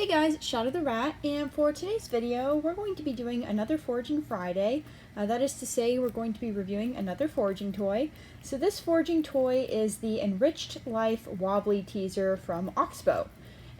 Hey guys, it's Shadow the Rat, and for today's video, we're going to be doing another Foraging Friday. That is to say, we're going to be reviewing another foraging toy. So this foraging toy is the Enriched Life Wobbly Teaser from Oxbow.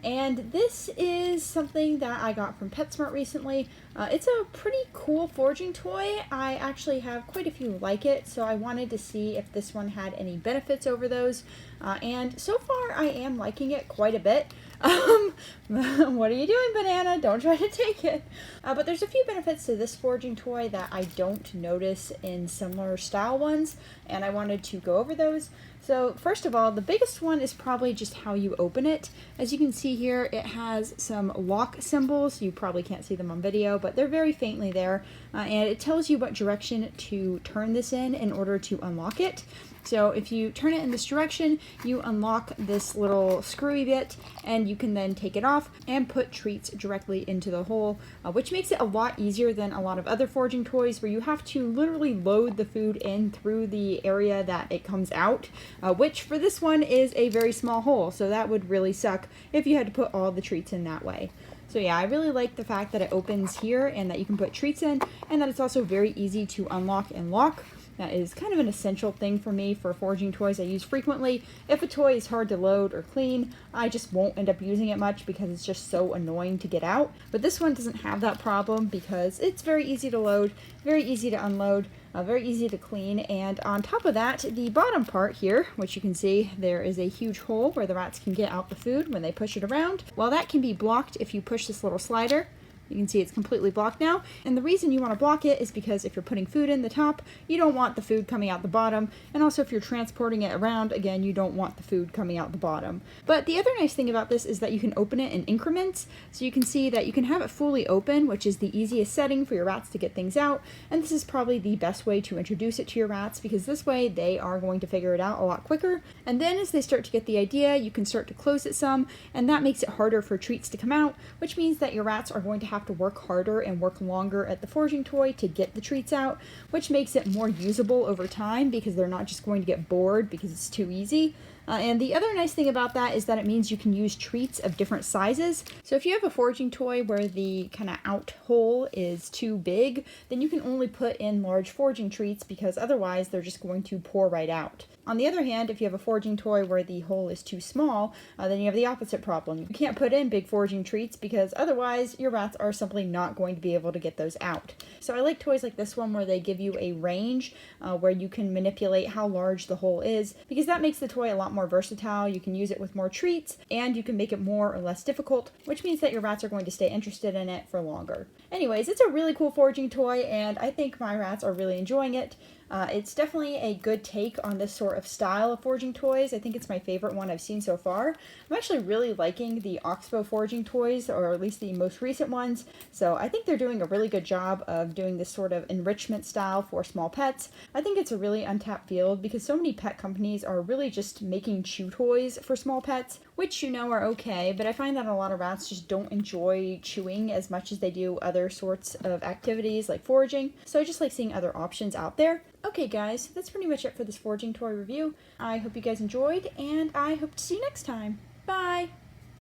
And this is something that I got from PetSmart recently. It's a pretty cool foraging toy. I actually have quite a few like it, so I wanted to see if this one had any benefits over those. And so far, I am liking it quite a bit. What are you doing, Banana? Don't try to take it. But there's a few benefits to this foraging toy that I don't notice in similar style ones, and I wanted to go over those. So first of all, the biggest one is probably just how you open it. As you can see here, it has some lock symbols. You probably can't see them on video, but they're very faintly there. And it tells you what direction to turn this in order to unlock it. So if you turn it in this direction, you unlock this little screwy bit, and you can then take it off and put treats directly into the hole, which makes it a lot easier than a lot of other foraging toys where you have to literally load the food in through the area that it comes out, which for this one is a very small hole, so that would really suck if you had to put all the treats in that way. So yeah, I really like the fact that it opens here and that you can put treats in, and that it's also very easy to unlock and lock. That is kind of an essential thing for me for foraging toys I use frequently. If a toy is hard to load or clean, I just won't end up using it much because it's just so annoying to get out. But this one doesn't have that problem because it's very easy to load, very easy to unload, very easy to clean. And on top of that, the bottom part here, which you can see, there is a huge hole where the rats can get out the food when they push it around. Well, that can be blocked if you push this little slider. You can see it's completely blocked now, and the reason you want to block it is because if you're putting food in the top, you don't want the food coming out the bottom, and also if you're transporting it around, again, you don't want the food coming out the bottom. But the other nice thing about this is that you can open it in increments, so you can see that you can have it fully open, which is the easiest setting for your rats to get things out, and this is probably the best way to introduce it to your rats, because this way they are going to figure it out a lot quicker, and then as they start to get the idea, you can start to close it some, and that makes it harder for treats to come out, which means that your rats are going to have to work harder and work longer at the foraging toy to get the treats out, which makes it more usable over time because they're not just going to get bored because it's too easy. And the other nice thing about that is that it means you can use treats of different sizes. So if you have a foraging toy where the kind of out hole is too big, then you can only put in large foraging treats because otherwise they're just going to pour right out. On the other hand, if you have a foraging toy where the hole is too small, then you have the opposite problem. You can't put in big foraging treats because otherwise your rats are simply not going to be able to get those out. So I like toys like this one where they give you a range where you can manipulate how large the hole is, because that makes the toy a lot more versatile. You can use it with more treats, and you can make it more or less difficult, which means that your rats are going to stay interested in it for longer. Anyways, it's a really cool foraging toy, and I think my rats are really enjoying it. It's definitely a good take on this sort of style of foraging toys. I think it's my favorite one I've seen so far. I'm actually really liking the Oxbow foraging toys, or at least the most recent ones, so I think they're doing a really good job of doing this sort of enrichment style for small pets. I think it's a really untapped field because so many pet companies are really just making chew toys for small pets, which you know are okay, but I find that a lot of rats just don't enjoy chewing as much as they do other sorts of activities like foraging, so I just like seeing other options out there. Okay guys, that's pretty much it for this foraging toy review. I hope you guys enjoyed, and I hope to see you next time. Bye!